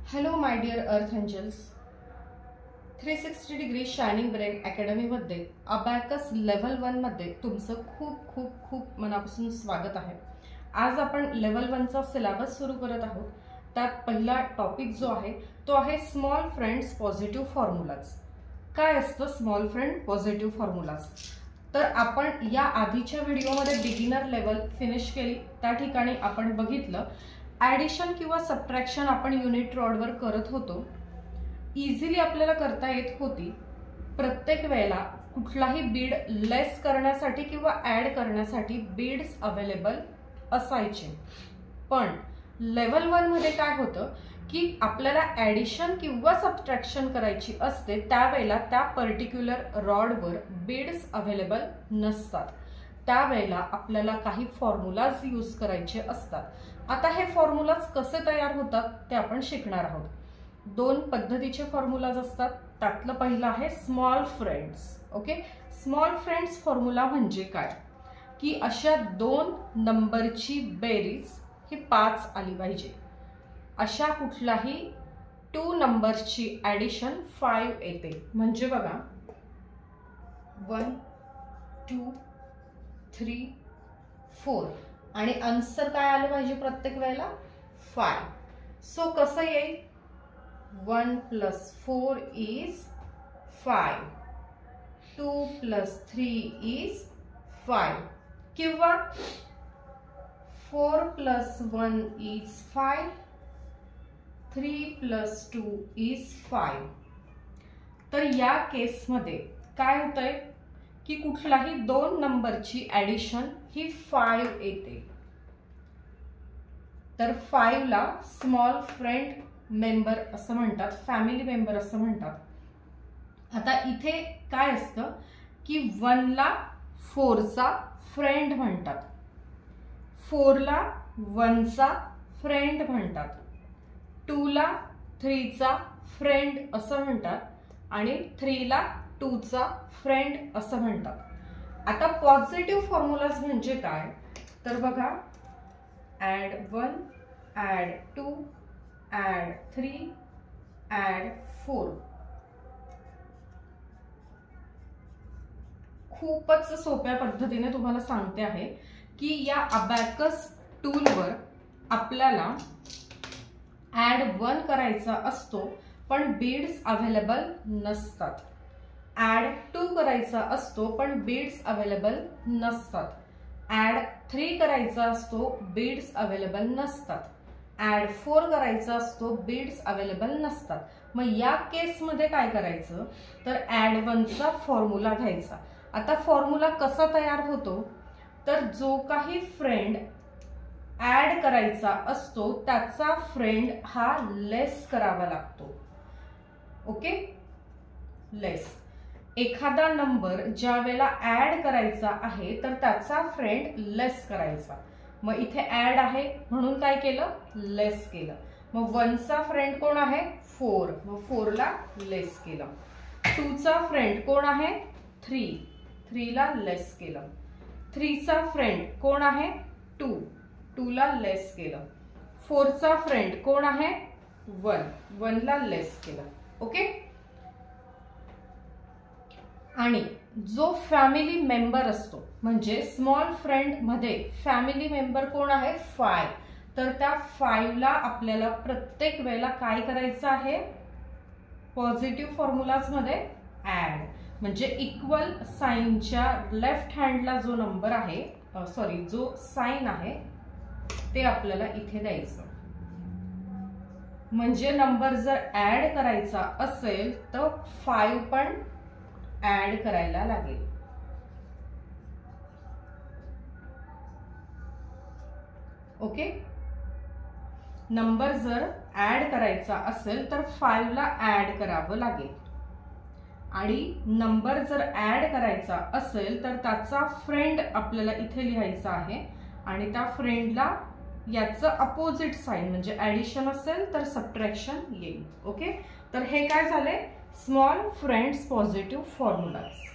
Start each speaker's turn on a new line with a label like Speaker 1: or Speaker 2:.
Speaker 1: Hello my dear earth angels, 360 degree shining brain अकॅडमीमध्ये abacus level 1 मध्ये तुमचं खूप खूप खूप मनापासून स्वागत आहे। आज आपण लेव्हल 1 चा सिलेबस सुरू करत आहोत। त्यात पहिला टॉपिक जो आहे तो आहे स्मॉल फ्रेंड्स पॉझिटिव्ह फॉर्म्युलाज। काय असतं स्मॉल फ्रेंड पॉझिटिव्ह फॉर्म्युलाज? तर आपण या आधीच्या व्हिडिओमध्ये बिगिनर लेवल फिनिश केली। त्या ठिकाणी आपण बघितलं ॲडिशन किंवा सबट्रॅक्शन आपण युनिट रॉडवर करत होतो। इझिली आपल्याला करता येत होती। प्रत्येक वेळेला कुठलाही बीड लेस करण्यासाठी किंवा ॲड करण्यासाठी बीड्स अवेलेबल असायचे। पण लेवल 1 मध्ये काय होतं की आपल्याला ॲडिशन किंवा सबट्रॅक्शन करायची असते, त्यावेळेला त्या पर्टिक्युलर रॉडवर बीड्स अवेलेबल नसतात। त्यावेळेला आपल्याला काही फॉर्म्युलाज यूज करायचे असतात। आता हे फॉर्म्युलाज कसे तयार होतात ते आपण शिकणार आहोत। दोन पद्धतीचे फॉर्म्युलाज असतात। त्यातलं पहिलं आहे small friends. Okay, small friends formula म्हणजे काय की अशा दोन नंबरची बेरीज ही 5 आली पाहिजे। अशा कुठलाही 2 नंबर्सची ॲडिशन 5 येते। म्हणजे बघा 1 2 3 4 आणि आन्सर काय आलं पाहिजे प्रत्येक वेळेला 5। सो कसं येईल 1 + 4 इज 5, 2 + 3 इज 5 किंवा 4 + 1 इज 5, 3 + 2 इज 5। तर या केसमध्ये काय होतंय की कुठलाही 2 नंबरची ॲडिशन ही 5 येते। तर 5 ला स्मॉल फ्रेंड मेंबर असं म्हणतात, फॅमिली मेंबर असं म्हणतात। आता इथे काय असतं की 1 ला 4 चा फ्रेंड म्हणतात, 4 ला 1 चा फ्रेंड म्हणतात, 2 ला 3 चा फ्रेंड असं म्हणतात आणि 3 ला 2 चा फ्रेंड असं म्हणतात। आता पॉझिटिव्ह फॉर्म्युलाज म्हणजे काय तर बघा ॲड 1 ॲड 2 ॲड 3 ॲड 4। खूपच सोप्या पद्धतीने तुम्हाला सांगते आहे की या अबॅकस टूलवर आपल्याला ॲड 1 करायचा असतो पण बीड्स अवेलेबल नसतात, ॲड 2 करायचा असतो पण बीड्स अवेलेबल नसतात, ॲड 3 करायचा असतो बीड्स अवेलेबल नसतात, ॲड 4 करायचा असतो बीड्स अवेलेबल नसतात। मग या केसमध्ये काय करायचं तर ॲड 1 चा फॉर्म्युला घ्यायचा। आता फॉर्म्युला कसा तयार होतो तर जो काही फ्रेंड ॲड करायचा असतो त्याचा फ्रेंड हा लेस करावा लागतो। ओके, लेस एखादा नंबर ज्या वेळेला ॲड करायचा आहे तर त्याचा फ्रेंड लेस करायचा। मग इथे ॲड आहे म्हणून काय केलं लेस केलं। मग 1 चा फ्रेंड कोण आहे 4, मग 4 ला लेस केलं। 2 चा फ्रेंड कोण आहे 3, 3 ला लेस केलं। 3 चा फ्रेंड कोण आहे 2, 2 ला लेस केलं। 4 चा फ्रेंड कोण आहे 1, 1 ला लेस केलं। ओके, आणि जो फॅमिली मेंबर असतो म्हणजे स्मॉल फ्रेंड मध्ये फॅमिली मेंबर कोण आहे 5, तर त्या 5 ला आपल्याला प्रत्येक वेळेला काय करायचं आहे पॉझिटिव्ह फॉर्म्युलाज मध्ये ॲड, म्हणजे इक्वल साइनच्या लेफ्ट हँडला जो नंबर आहे जो साइन आहे ते आपल्याला इथे द्यायचं। म्हणजे नंबर जर ॲड करायचा असेल तर 5 पण ॲड करायला लागेल। ओके, नंबर जर ॲड करायचा असेल तर 5 ला ॲड करावं लागेल आणि नंबर जर ॲड करायचा असेल तर त्याचा फ्रेंड आपल्याला इथे लिहायचा आहे आणि त्या फ्रेंडला याचं अपोजिट साइन म्हणजे ॲडिशन असेल तर सबट्रॅक्शन येईल। ओके, तर हे काय झाले स्मॉल फ्रेंड्स पॉझिटिव्ह फॉर्म्युलाज।